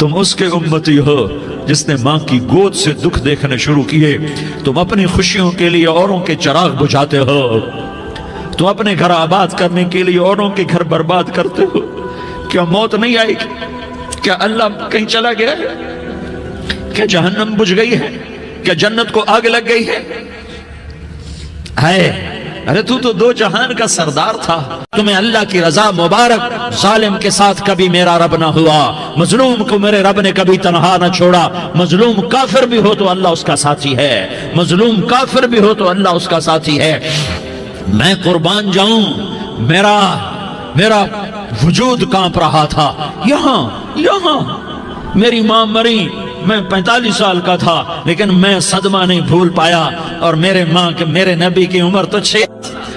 تم اس کے امتی ہو جس نے ماں کی گود سے دکھ دیکھنے شروع کیے۔ تم اپنی خوشیوں کے لیے اوروں کے چراغ بجھاتے ہو، تم اپنے گھر آباد کرنے کے لیے اوروں کے گھر برباد کرتے ہو۔ کیا موت نہیں آئے گی؟ کیا اللہ کہیں چلا گیا ہے؟ کیا جہنم بجھ گئی ہے؟ کیا جنت کو آگ لگ گئی ہے؟ ارے تو دو جہان کا سردار تھا، تمہیں اللہ کی رضا مبارک۔ ظالم کے ساتھ کبھی میرا رب نہ ہوا، مظلوم کو میرے رب نے کبھی تنہا نہ چھوڑا۔ مظلوم کافر بھی ہو تو اللہ اس کا ساتھی ہے، مظلوم کافر بھی ہو تو اللہ اس کا ساتھی ہے۔ میں قربان جاؤں، میرا وجود کانپ رہا تھا۔ یہاں میری ماں مری، میں 45 سال کا تھا، لیکن میں صدمہ نہیں بھول پایا۔ اور میرے نبی کی عمر تو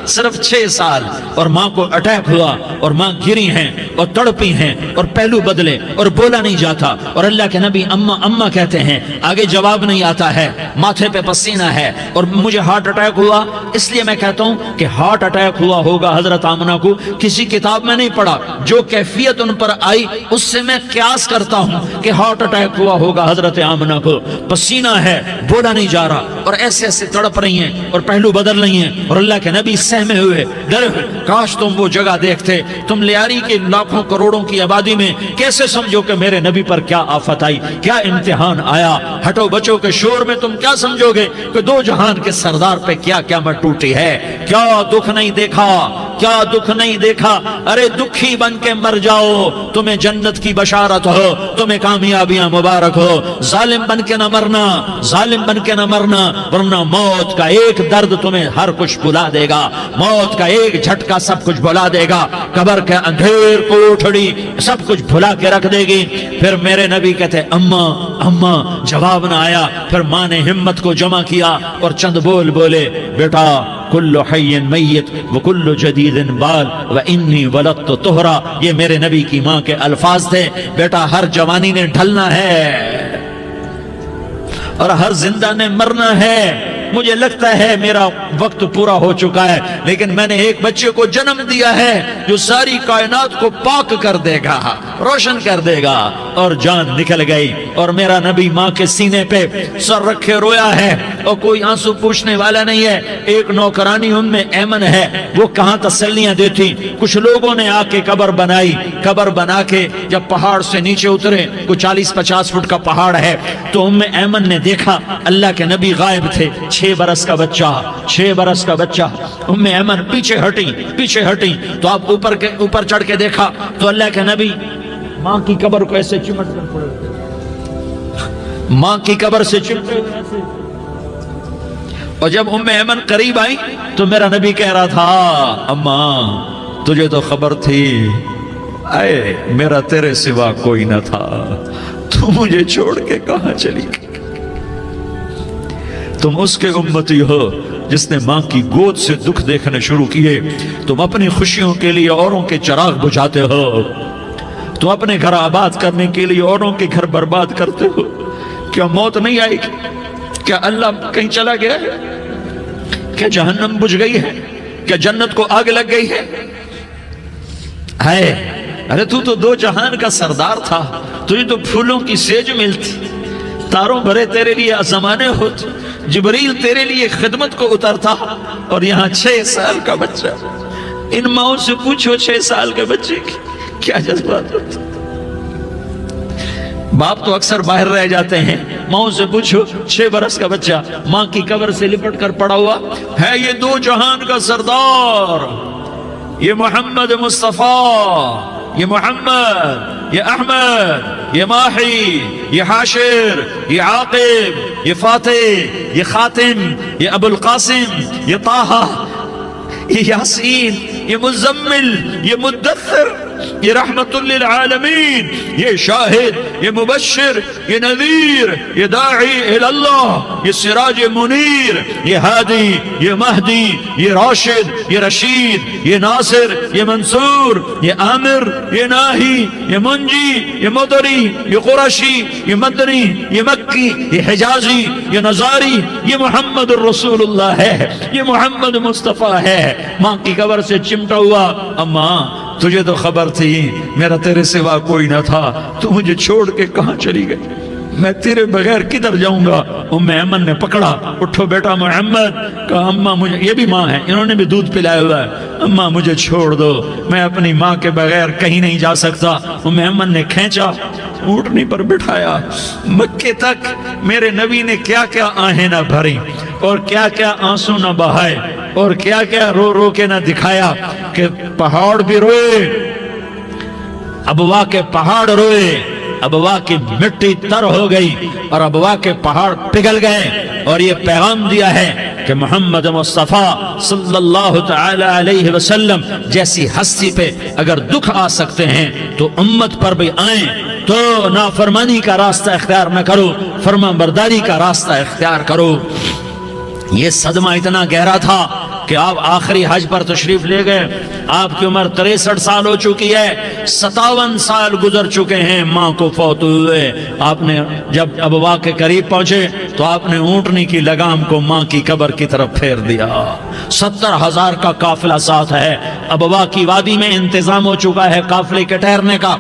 صرف 6 سال، اور ماں کو اٹیک ہوا اور ماں گری ہیں اور تڑپی ہیں اور پہلو بدلے اور بولا نہیں جاتا، اور اللہ کے نبی اماں کہتے ہیں، آگے جواب نہیں آتا ہے، ماتھے پہ پسینہ ہے، اور مجھے ہارٹ اٹیک ہوا۔ اس لیے میں کہتا ہوں کہ ہارٹ اٹیک ہوا ہوگا حضرت آمنہ کو، کسی کتاب میں نہیں پڑھا، جو کیفیت ان پر آئی اس سے میں قیاس کرتا ہوں کہ ہارٹ اٹیک ہوا ہوگا حضرت آمنہ کو۔ پسینہ ہے، بولا نہیں جا رہا، اور ایسے تڑپ رہی ہیں اور پہلو بدل رہی ہیں، اور اللہ کے نبی سہمے ہوئے ڈرے ہوئے۔ کاش تم وہ جگہ دیکھتے، تم لیاری کے لاکھوں کروڑوں کی آبادی میں کیسے سمجھو کہ میرے نبی پر کیا آفت آئی، کیا امتحان آیا۔ ہٹو بچوں کے شور میں تم کیا سمجھو گے کہ دو جہان کے سردار پہ کیا قیامت ٹوٹی ہے۔ کیا دکھ نہیں دیکھا، کیا دکھ نہیں دیکھا۔ ارے دکھی بن کے مر جاؤ، تمہیں جنت کی بشارت ہو، تمہیں کامیابیاں مبارک ہو۔ ظالم بن کے نہ مرنا، ظالم بن کے نہ مرنا، ورنہ موت کا ایک درد تمہیں ہر کچھ بھلا دے گا، موت کا ایک جھٹکا سب کچھ بھلا دے گا، قبر کے اندھیر کوٹھڑی سب کچھ بھلا کے رکھ دے گی۔ پھر میرے نبی کہتے اماں، جواب نہ آیا۔ پھر ماں نے ہمت کو جمع کیا اور چند بول بولے، بیٹا کل حی میت وکل جدید بال وانی ولدت طہرا۔ یہ میرے نبی کی ماں کے الفاظ تھے، بیٹا ہر جوانی نے ڈھلنا ہے اور ہر زندہ نے مرنا ہے۔ مجھے لگتا ہے میرا وقت پورا ہو چکا ہے، لیکن میں نے ایک بچے کو جنم دیا ہے جو ساری کائنات کو پاک کر دے گا، روشن کر دے گا۔ اور جان نکل گئی، اور میرا نبی ماں کے سینے پہ سر رکھے رویا ہے، اور کوئی آنسو پوچھنے والا نہیں ہے۔ ایک نوکرانی ان میں ایمن ہے، وہ کہاں تسلیاں دیتی۔ کچھ لوگوں نے آ کے قبر بنائی، قبر بنا کے جب پہاڑ سے نیچے اترے، کوئی 40-50 فٹ کا پہاڑ ہے، تو ایمن نے دیکھا اللہ کے نبی غائب تھے۔ 6 برس کا بچہ، ایمن پیچھے ہٹی تو آپ اوپر چڑھ کے دیکھا تو اللہ کے نبی ماں کی قبر کو ایسے چمٹ کر پڑے، ماں کی قبر سے چمٹے ہوئے ایسے۔ اور جب ایمن قریب آئی تو میرا نبی کہہ رہا تھا، اماں تجھے تو خبر تھی، اے میرا تیرے سوا کوئی نہ تھا، تو مجھے چھوڑ کے کہاں چلی گئی۔ تم اس کے امتی ہو جس نے ماں کی گود سے دکھ دیکھنے شروع کیے۔ تم اپنی خوشیوں کے لیے اوروں کے چراغ بجھاتے ہو، تم اپنے گھر آباد کرنے کے لیے اوروں کے گھر برباد کرتے ہو۔ کیا موت نہیں آئے گی؟ کیا اللہ کہیں چلا گیا ہے؟ کیا جہنم بجھ گئی ہے؟ کیا جنت کو آگ لگ گئی ہے؟ ارے تو دو جہان کا سردار تھا، تجھے تو پھولوں کی سیج ملتی، تاروں بھرے تیرے لیے زمانے ہوتے، جبریل تیرے لیے خدمت کو اترتا، اور یہاں 6 سال کا بچہ۔ ان ماؤں سے پوچھو 6 سال کے بچے کی کیا جذبات ہوتے۔ باپ تو اکثر باہر رہ جاتے ہیں، ماؤں سے پوچھو 6 برس کا بچہ ماں کی قبر سے لپٹ کر پڑا ہوا ہے۔ یہ دو جہان کا سردار، یہ محمد مصطفیٰ، یہ محمد، یہ احمد، یہ ماہی، یہ حاشر، یہ عاقب، یہ فاتح، یہ خاتم، یہ ابو القاسم، یہ طہ، یہ یاسین، یہ مزمل، یہ مدثر، یہ رحمت للعالمین، یہ شاہد، یہ مبشر، یہ نذیر، یہ داعی الاللہ، یہ سراج منیر، یہ ہادی، یہ مہدی، یہ راشد، یہ رشید، یہ ناصر، یہ منصور، یہ عامر، یہ ناہی، یہ منجی، یہ مدری، یہ قرشی، یہ مدنی، یہ مکی، یہ حجازی، یہ نظاری، یہ محمد الرسول اللہ ہے، یہ محمد مصطفیٰ ہے۔ ماں کی قبر سے چمٹا ہوا، اماں تجھے تو خبر تھی میرا تیرے سوا کوئی نہ تھا، تو مجھے چھوڑ کے کہاں چلی گئی؟ میں تیرے بغیر کدھر جاؤں گا؟ ام ایمن نے پکڑا، اٹھو بیٹا محمد، کہا اماں مجھے، یہ بھی ماں ہے، انہوں نے بھی دودھ پلایا ہوا ہے، اماں مجھے چھوڑ دو، میں اپنی ماں کے بغیر کہیں نہیں جا سکتا۔ ام ایمن نے کھینچا، اونٹنی پر بٹھایا، مکے تک میرے نبی نے کیا کیا آہیں نہ بھری اور کیا کیا آنسو نہ بہائے اور کیا کیا رو رو کے نہ دکھایا کہ پہاڑ بھی روئے، ابوا کے پہاڑ روئے، ابوا کی مٹی تر ہو گئی اور ابوا کے پہاڑ پگھل گئے، اور یہ پیغام دیا ہے کہ محمد مصطفیٰ صلی اللہ تعالی علیہ وسلم جیسی ہستی پہ اگر دکھ آ سکتے ہیں تو امت پر بھی آئیں، تو نافرمانی کا راستہ اختیار نہ کرو، فرما برداری کا راستہ اختیار کرو۔ یہ صدمہ اتنا گہرا تھا کہ آپ آخری حج پر تشریف لے گئے، آپ کی عمر 63 سال ہو چکی ہے، 57 سال گزر چکے ہیں ماں کو فوت ہوئے۔ آپ نے جب ابوا کے قریب پہنچے تو آپ نے اونٹنی کی لگام کو ماں کی قبر کی طرف پھیر دیا۔ 70,000 کا قافلہ ساتھ ہے، ابوا کی وادی میں انتظام ہو چکا ہے قافلے کے ٹھہرنے کا۔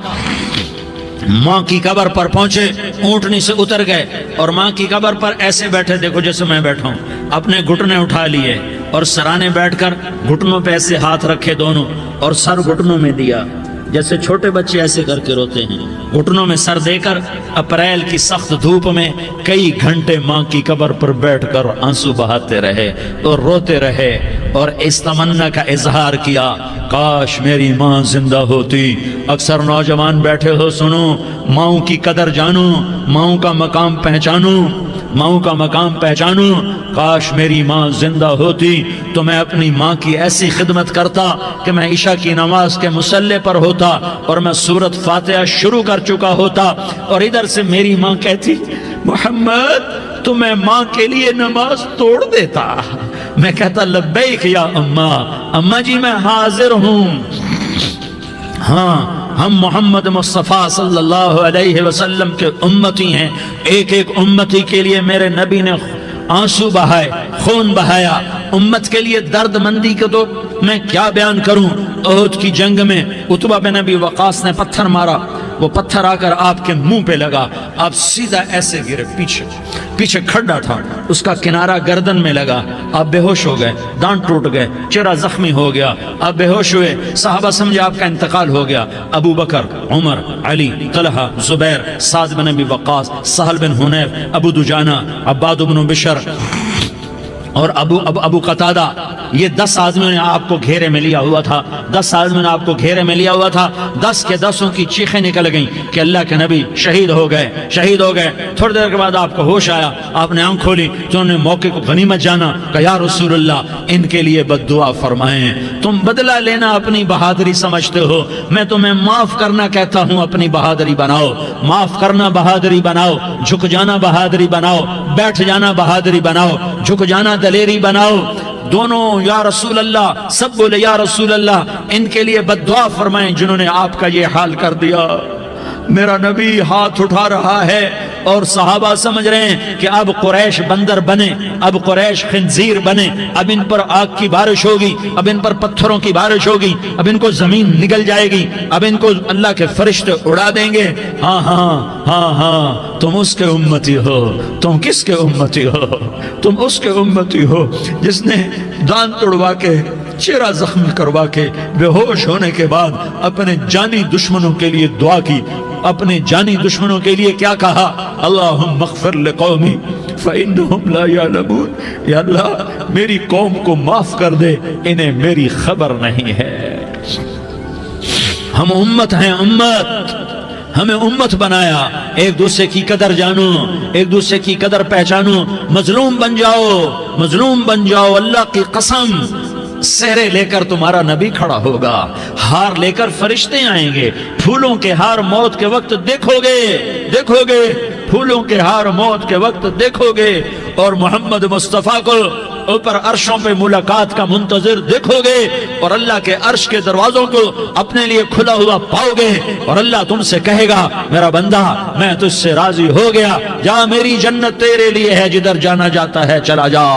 ماں کی قبر پر پہنچے، اونٹنی سے اتر گئے اور ماں کی قبر پر ایسے بیٹھے، دیکھو جیسے میں بیٹھا ہوں، اپنے گھٹنے اٹھا لیے اور سرانے بیٹھ کر گھٹنوں پہ ایسے ہاتھ رکھے دونوں اور سر گھٹنوں میں دیا، جیسے چھوٹے بچے ایسے کر کے روتے ہیں، گھٹنوں میں سر دے کر اپریل کی سخت دھوپ میں کئی گھنٹے ماں کی قبر پر بیٹھ کر آنسو بہاتے رہے اور روتے رہے اور اس تمنا کا اظہار کیا، کاش میری ماں زندہ ہوتی۔ اکثر نوجوان بیٹھے ہو، سنو، ماؤں کی قدر جانو، ماؤں کا مقام پہچانو، ماؤں کا مقام پہچانو۔ کاش میری ماں زندہ ہوتی تو میں اپنی ماں کی ایسی خدمت کرتا کہ میں عشاء کی نماز کے مصلی پر ہوتا اور میں سورۃ فاتحہ شروع کر چکا ہوتا، اور ادھر سے میری ماں کہتی محمد تو میں ماں کے لیے نماز توڑ دیتا، میں کہتا لبیک یا اماں، اماں جی میں حاضر ہوں۔ ہاں، ہم محمد مصطفیٰ صلی اللہ علیہ وسلم کے امتی ہیں، ایک ایک امتی کے لیے میرے نبی نے آنسو بہائے، خون بہایا، امت کے لیے درد مندی کو تو میں کیا بیان کروں۔ احد کی جنگ میں عتبہ بن ابی وقاص نے پتھر مارا، وہ پتھر آ کر آپ کے منہ پہ لگا، آپ سیدھا ایسے گرے، پیچھے کھڈا تھا، اس کا کنارہ گردن میں لگا، آپ بے ہوش ہو گئے، دانت ٹوٹ گئے، چہرہ زخمی ہو گیا، آپ بے ہوش ہوئے، صحابہ سمجھے آپ کا انتقال ہو گیا۔ ابو بکر، عمر، علی، طلحہ، زبیر، سعد بن ابی وقاص، سہل بن حنیف، ابو دجانہ، عباد بن بشر اور ابو قتادہ، یہ 10 آدمیوں نے آپ کو گھیرے میں لیا ہوا تھا، 10 آدمیوں نے آپ کو گھیرے میں لیا ہوا تھا، 10 کے 10 کی چیخیں نکل گئیں کہ اللہ کے نبی شہید ہو گئے، شہید ہو گئے۔ تھوڑی دیر کے بعد آپ کو ہوش آیا، آپ نے آنکھ کھولی تو انہوں نے موقع کو غنیمت جانا کہ یا رسول اللہ ان کے لیے بد دعا فرمائیں، تم بدلہ لینا اپنی بہادری سمجھتے ہو، میں تمہیں معاف کرنا کہتا ہوں، اپنی بہادری بناؤ، معاف کرنا بہادری بناؤ، جھک جانا بہادری بناؤ، بیٹھ جانا بہادری بناؤ، جھک جانا دلیری بناؤ۔ دونوں یا رسول اللہ، سب بولے یا رسول اللہ، ان کے لیے بد دعا فرمائیں جنہوں نے آپ کا یہ حال کر دیا۔ میرا نبی ہاتھ اٹھا رہا ہے اور صحابہ سمجھ رہے ہیں کہ اب قریش بندر بنے، اب قریش خنزیر بنے، اب ان پر آگ کی بارش ہوگی، اب ان پر پتھروں کی بارش ہوگی، اب ان کو زمین نگل جائے گی، اب ان کو اللہ کے فرشتے اڑا دیں گے۔ ہاں ہاں ہاں ہاں، تم اس کے امتی ہو، تم کس کے امتی ہو؟ تم اس کے امتی ہو جس نے دانت توڑوا کے، چہرہ زخمی کروا کے، بے ہوش ہونے کے بعد اپنے جانی دشمنوں کے لیے دعا کی، اپنے جانی دشمنوں کے لیے کیا کہا؟ اللہم اغفر لقومی فإنہم لا یعلمون، یا اللہ میری قوم کو معاف کر دے، انہیں میری خبر نہیں ہے۔ ہم امت ہیں، امت، ہمیں امت بنایا، ایک دوسرے کی قدر جانو، ایک دوسرے کی قدر پہچانو، مظلوم بن جاؤ، مظلوم بن جاؤ، اللہ کی قسم سہرے لے کر تمہارا نبی کھڑا ہوگا، ہار لے کر فرشتے آئیں گے، پھولوں کے ہار موت کے وقت دیکھو گے، دیکھو گے، پھولوں کے ہار موت کے وقت دیکھو گے، اور محمد مصطفیٰ کو اوپر عرشوں پہ ملاقات کا منتظر دیکھو گے، اور اللہ کے عرش کے دروازوں کو اپنے لیے کھلا ہوا پاؤ گے، اور اللہ تم سے کہے گا میرا بندہ میں تجھ سے راضی ہو گیا، جا میری جنت تیرے لیے ہے، جدھر جانا جاتا ہے چلا جا۔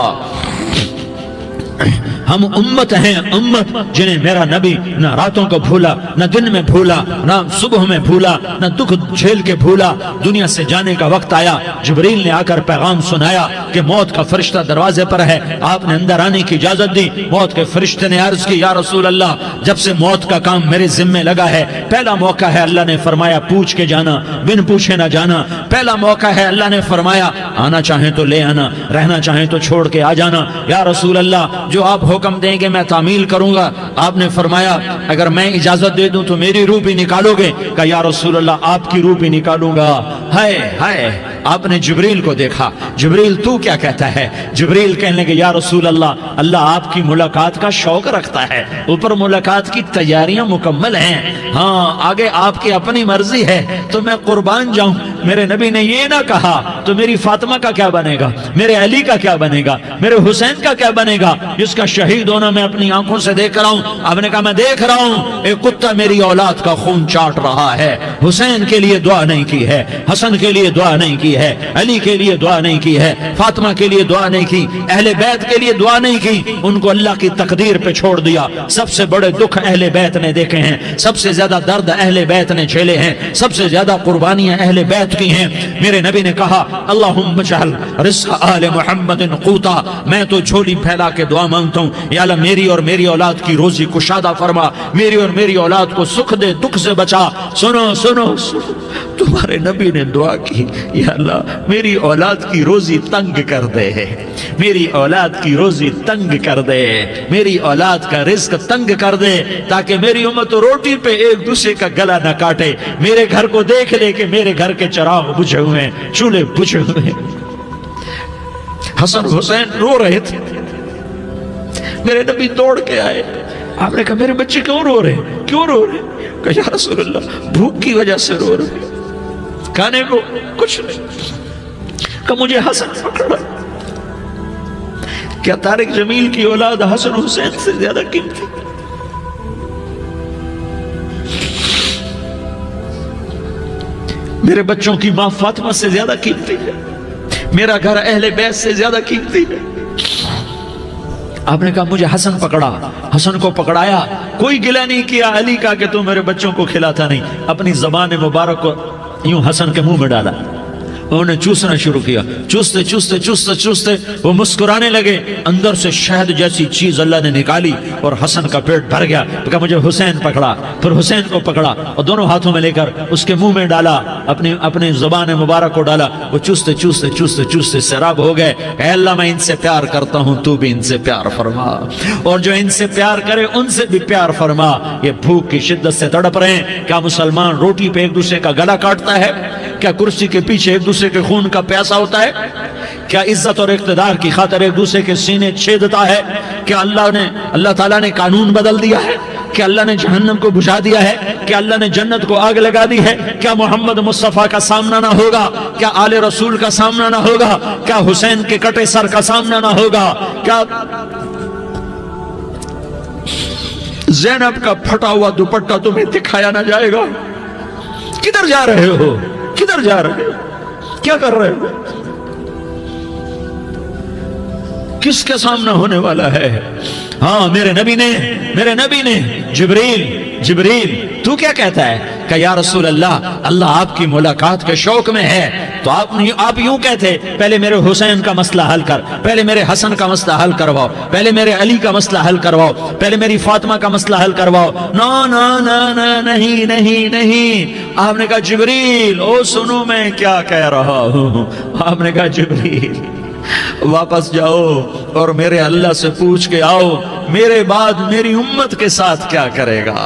ہم امت ہیں، امت جنہیں میرا نبی نہ راتوں کو بھولا، نہ دن میں بھولا، نہ صبح میں بھولا، نہ دکھ جھیل کے بھولا۔ دنیا سے جانے کا وقت آیا، جبریل نے آ کر پیغام سنایا کہ موت کا فرشتہ دروازے پر ہے، آپ نے اندر آنے کی اجازت دی۔ موت کے فرشتے نے عرض کی، یا رسول اللہ، جب سے موت کا کام میرے ذمے لگا ہے، پہلا موقع ہے، اللہ نے فرمایا پوچھ کے جانا، بن پوچھے نہ جانا۔ پہلا موقع ہے، اللہ نے فرمایا آنا چاہیں تو لے آنا، رہنا چاہیں تو چھوڑ کے آ جانا۔ یا رسول اللہ، جو آپ حکم دیں گے میں تعمیل کروں گا۔ آپ نے فرمایا اگر میں اجازت دے دوں تو میری روح بھی نکالو گے؟ کہ یا رسول اللہ، آپ کی روح بھی نکالوں گا۔ ہائے ہائے، آپ نے جبریل کو دیکھا، جبریل تو کیا کہتا ہے؟ جبریل کہنے لگے یا رسول اللہ، اللہ آپ کی ملاقات کا شوق رکھتا ہے، اوپر ملاقات کی تیاریاں مکمل ہیں، ہاں آگے آپ کی اپنی مرضی ہے تو میں قربان جاؤں۔ میرے نبی نے یہ نہ کہا تو میری فاطمہ کا کیا بنے گا، میرے علی کا کیا بنے گا، میرے حسین کا کیا بنے گا، جس کا شہید ہونا میں اپنی آنکھوں سے دیکھ رہا ہوں۔ آپ نے کہا میں دیکھ رہا ہوں، ایک کتا میری اولاد کا خون چاٹ رہا ہے۔ حسین کے لیے دعا نہیں کی ہے، حسن کے لیے دعا نہیں کی ہے، علی کے لیے دعا نہیں کی ہے، فاطمہ کے لیے دعا نہیں کی، اہل بیت کے لیے دعا نہیں کی، ان کو اللہ کی تقدیر پہ چھوڑ دیا۔ سب سے بڑے دکھ اہل بیت نے دیکھے ہیں، سب سے زیادہ درد اہل بیت نے جھیلے ہیں، سب سے زیادہ قربانیاں اہل بیت کی ہیں۔ میرے نبی نے کہا اللہم اجعل رزق آل محمد قوتا، میں تو جھولی پھیلا کے دعا مانگتا ہوں، یا اللہ میری اور میری اولاد کی روزی کشادہ فرما، میری اور میری اولاد کو سکھ دے، دکھ سے بچا۔ سنو سنو سنو، تمہارے نبی نے دعا کی، یا اللہ میری اولاد کی روزی تنگ کر دے، میری اولاد کی روزی تنگ کر دے، میری اولاد کا رزق تنگ کر دے، تاکہ میری امت روٹی پہ ایک دوسرے کا گلا نہ کاٹے، میرے گھر کو دیکھ لے کہ میرے گھر کے چراغ بجھے ہوئے ہیں، چولہے بجھے ہوئے ہیں۔ حسن حسین رو رہے تھے، میرے نبی دوڑ کے آئے، آپ نے کہا میرے بچے کیوں رو رہے ہیں، کیوں رو رہے ہیں؟ کہا یا رسول اللہ بھوک کی وجہ سے رو رہے ہیں، کھانے کو کچھ نہیں۔ کہ مجھے حسن پکڑا۔ کیا طارق جمیل کی اولاد حسن حسین سے زیادہ قیمتی؟ میرے بچوں کی ماں فاطمہ سے زیادہ قیمتی ہے، میرا گھر اہل بیت سے زیادہ قیمتی ہے۔ آپ نے کہا مجھے حسن پکڑا، حسن کو پکڑایا، کوئی گلہ نہیں کیا علی کا کہ تو میرے بچوں کو کھلاتا نہیں، اپنی زبان مبارک کو یوں حسن کے منہ میں ڈالا، انہوں نے چوسنا شروع کیا، چوستے چوستے چوستے چوستے وہ مسکرانے لگے، اندر سے شہد جیسی چیز اللہ نے نکالی اور حسن کا پیٹ بھر گیا۔ تو کہا مجھے حسین پکڑا، پھر حسین کو پکڑا اور دونوں ہاتھوں میں لے کر اس کے منہ میں ڈالا، اپنی زبان مبارک کو ڈالا، وہ چوستے چوستے چوستے چوستے سیراب ہو گئے۔ اے اللہ میں ان سے پیار کرتا ہوں، تو بھی ان سے پیار فرما، اور جو ان سے پیار کرے ان سے بھی پیار فرما۔ یہ بھوک کی شدت سے تڑپ رہے ہیں، کیا مسلمان روٹی پہ ایک دوسرے کا گلا کاٹتا ہے؟ کیا کرسی کے پیچھے ایک دوسرے کے خون کا پیاسا ہوتا ہے؟ کیا عزت اور اقتدار کی خاطر ایک دوسرے کے سینے چھیدتا ہے؟ کیا اللہ تعالیٰ نے قانون بدل دیا ہے؟ کیا اللہ نے جہنم کو بجھا دیا ہے؟ کیا اللہ نے جنت کو آگ لگا دی ہے؟ کیا محمد مصطفیٰ کا سامنا نہ ہوگا؟ کیا آل رسول کا سامنا نہ ہوگا؟ کیا حسین کے کٹے سر کا سامنا نہ ہوگا؟ کیا زینب کا پھٹا ہوا دوپٹہ تمہیں دکھایا نہ جائے گا؟ کدھر جا رہے ہو؟ کدھر جا رہے ہو؟ کیا کر رہے ہو؟ کس کے سامنا ہونے والا ہے؟ ہاں میرے نبی نے جبریل تو کیا کہتا ہے کہ یا رسول اللہ، اللہ آپ کی ملاقات کے شوق میں ہے، تو آپ یوں کہتے پہلے میرے حسین کا مسئلہ حل کر، پہلے میرے حسن کا مسئلہ حل کرواؤ، پہلے میرے علی کا مسئلہ حل کرواؤ، پہلے میری فاطمہ کا مسئلہ حل کرواؤ۔ نہیں۔ آپ نے کہا جبریل او سنو میں کیا کہہ رہا ہوں۔ آپ نے کہا جبریل واپس جاؤ اور میرے اللہ سے پوچھ کے آؤ میرے بعد میری امت کے ساتھ کیا کرے گا،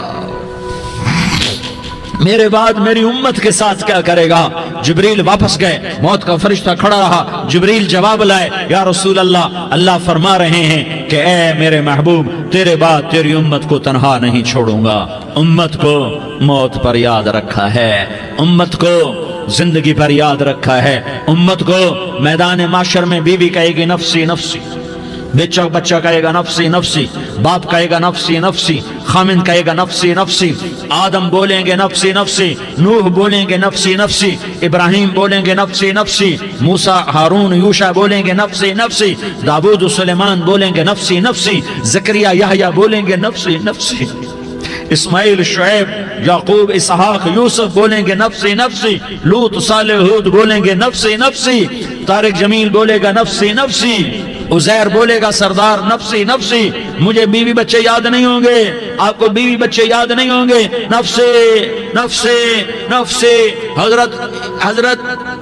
میرے بعد میری امت کے ساتھ کیا کرے گا۔ جبریل واپس گئے، موت کا فرشتہ کھڑا رہا، جبریل جواب لائے یا رسول اللہ، اللہ فرما رہے ہیں کہ اے میرے محبوب، تیرے بعد تیری امت کو تنہا نہیں چھوڑوں گا۔ امت کو موت پر یاد رکھا ہے، امت کو زندگی پر یاد رکھا ہے، امت کو میدان معاشر میں بیوی کہے گی نفسی نفسی، بچہ کہے گا نفسی نفسی، باپ کہے گا نفسی نفسی، خامن کہے گا نفسی نفسی، آدم بولیں گے نفسی نفسی، نوح بولیں گے نفسی نفسی، ابراہیم بولیں گے نفسی نفسی، موسیٰ ہارون یوشع بولیں گے نفسی نفسی، داؤد و سلیمان بولیں گے نفسی نفسی، زکریا یحییٰ بولیں گے نفسی نفسی، اسماعیل شعیب یعقوب اسحاق یوسف بولیں گے نفسی نفسی، لوط صالح ہود بولیں گے نفسی نفسی، طارق جمیل بولے گا نفسی نفسی، عزیر بولے گا سردار نفسی نفسی، مجھے بیوی بچے یاد نہیں ہوں گے، آپ کو بیوی بچے یاد نہیں ہوں گے، نفسی نفسی نفسی۔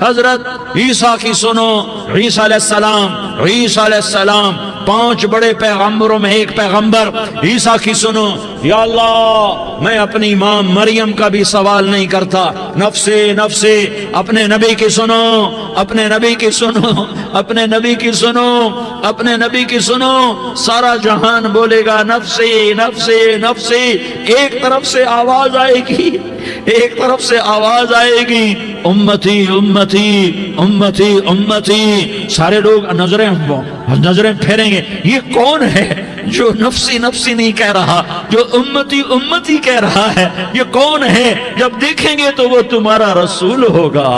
حضرت عیسیٰ کی سنو، عیسیٰ علیہ السلام 5 بڑے پیغمبروں میں ایک پیغمبر عیسیٰ کی سنو، یا اللہ میں اپنی ماں مریم کا بھی سوال نہیں کرتا، نفسی نفسی، اپنے نبی کی سنو، اپنے نبی کی سنو، اپنے نبی کی سنو، اپنے نبی کی سنو، سارا جہان بولے گا نفسی نفسی نفسی، ایک طرف سے آواز آئے گی، ایک طرف سے آواز آئے گی، امتی امتی امتی امتی، سارے لوگ نظریں پھیریں گے، یہ کون ہے جو نفسی نفسی نہیں کہہ رہا، جو امتی امتی کہہ رہا ہے، یہ کون ہے؟ جب دیکھیں گے تو وہ تمہارا رسول ہوگا،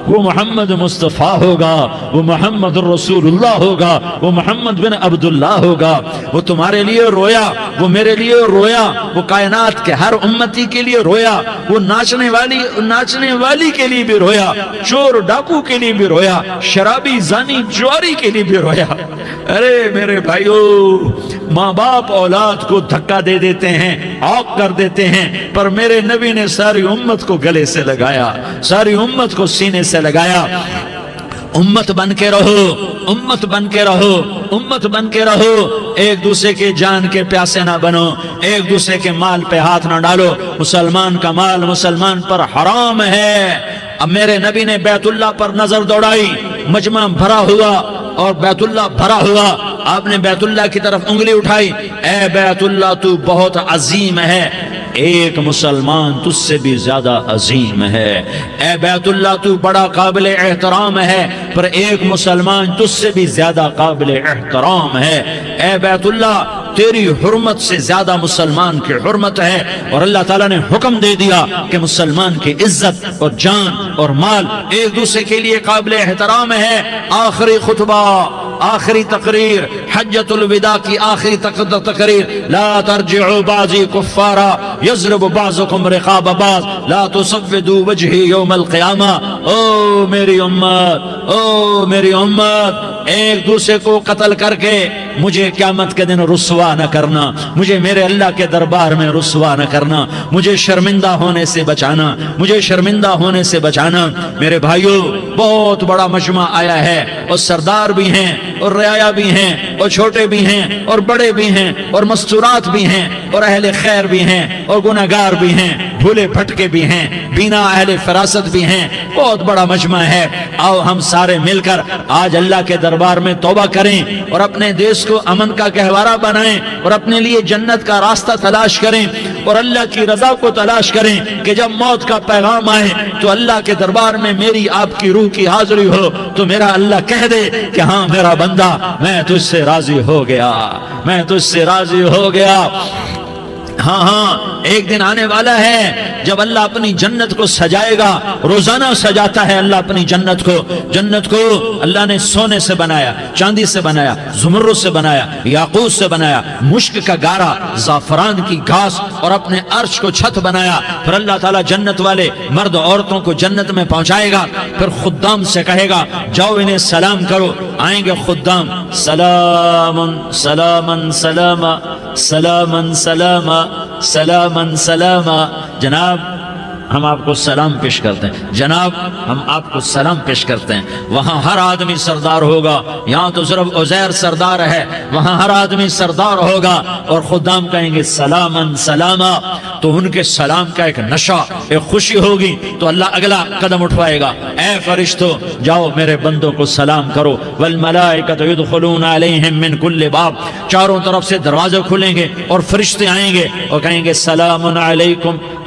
وہ محمد مصطفیٰ ہوگا، وہ محمد الرسول اللہ ہوگا، وہ محمد بن عبداللہ ہوگا، وہ تمہارے لیے رویا، وہ میرے لیے رویا، وہ کائنات کے ہر امتی کے لیے رویا، وہ ناچنے والی کے لیے بھی رویا، چور ڈاکو کے لیے بھی رویا، شرابی زانی جواری کے لیے بھی رویا۔ ارے میرے بھائیو، ماں باپ اولاد کو دھکا دے دیتے ہیں، عوق کر دیتے ہیں، پر میرے نبی نے ساری امت کو گلے سے لگایا، ساری امت کو سینے سے لگایا۔ امت بن کے رہو، امت بن کے رہو، امت بن کے رہو، ایک دوسرے کے جان کے پیاسے نہ بنو، ایک دوسرے کے مال پہ ہاتھ نہ ڈالو، مسلمان کا مال مسلمان پر حرام ہے۔ اب میرے نبی نے بیت اللہ پر نظر دوڑائی، مجمع بھرا ہوا اور بیت اللہ بھرا ہوا، آپ نے بیت اللہ کی طرف انگلی اٹھائی، اے بیت اللہ تو بہت عظیم ہے، ایک مسلمان تجھ سے بھی زیادہ عظیم ہے، اے بیت اللہ تو بڑا قابل احترام ہے، پر ایک مسلمان تجھ سے بھی زیادہ قابل احترام ہے، اے بیت اللہ تیری حرمت سے زیادہ مسلمان کی حرمت ہے، اور اللہ تعالیٰ نے حکم دے دیا کہ مسلمان کی عزت اور جان اور مال ایک دوسرے کے لیے قابل احترام ہے۔ آخری خطبہ، آخری تقریر، حجۃ الوداع کی آخری تقریر، لا ترجعوا بعضی کفارا یضرب بعضکم رقاب بعض لا تصودوا وجہی یوم القیامہ۔ او میری امت، او میری امت، ایک دوسرے کو قتل کر کے مجھے قیامت کے دن رسوا نہ کرنا، مجھے میرے اللہ کے دربار میں رسوا نہ کرنا، مجھے شرمندہ ہونے سے بچانا، مجھے شرمندہ ہونے سے بچانا۔ میرے بھائیو، بہت بڑا مجمع آیا ہے، اور سردار بھی ہیں اور رعایا بھی ہیں اور چھوٹے بھی ہیں اور بڑے بھی ہیں اور مستورات بھی ہیں اور اہل خیر بھی ہیں اور گناہگار بھی ہیں، بھولے بھٹکے بھی ہیں، بینا اہل فراست بھی ہیں، بہت بڑا مجمع ہے۔ آؤ ہم سارے مل کر آج اللہ کے دربار میں توبہ کریں اور اپنے دیش کو امن کا گہوارہ بنائیں اور اپنے لیے جنت کا راستہ تلاش کریں اور اللہ کی رضا کو تلاش کریں کہ جب موت کا پیغام آئے تو اللہ کے دربار میں میری آپ کی روح کی حاضری ہو تو میرا اللہ کہہ دے کہ ہاں میرا بندہ، میں تجھ سے راضی ہو گیا، میں تجھ سے راضی ہو گیا۔ ہاں ہاں، ایک دن آنے والا ہے جب اللہ اپنی جنت کو سجائے گا، روزانہ سجاتا ہے اللہ اپنی جنت کو۔ جنت کو اللہ نے سونے سے بنایا، چاندی سے بنایا، زمرد سے بنایا، یاقوت سے بنایا، مشک کا گارا، زعفران کی گھاس اور اپنے عرش کو چھت بنایا۔ پھر اللہ تعالیٰ جنت والے مرد عورتوں کو جنت میں پہنچائے گا، پھر خدام سے کہے گا جاؤ انہیں سلام کرو۔ آئیں گے خدام، سلامن سلامن سلاما سلامن سلاما سلامن سلاما۔ جناب ہم آپ کو سلام پیش کرتے ہیں، جناب ہم آپ کو سلام پیش کرتے ہیں۔ وہاں ہر آدمی سردار ہوگا، یہاں تو صرف عزیر سردار ہے، وہاں ہر آدمی سردار ہوگا، اور خدام کہیں گے سلامن سلاما، تو ان کے سلام کا ایک نشہ، ایک خوشی ہوگی، تو اللہ اگلا قدم اٹھوائے گا، اے فرشتو جاؤ میرے بندوں کو سلام کرو۔ والملائکۃ یدخلون علیہم من کل باب، چاروں طرف سے دروازے کھلیں گے اور فرشتے آئیں گے اور کہیں گے سلام علیکم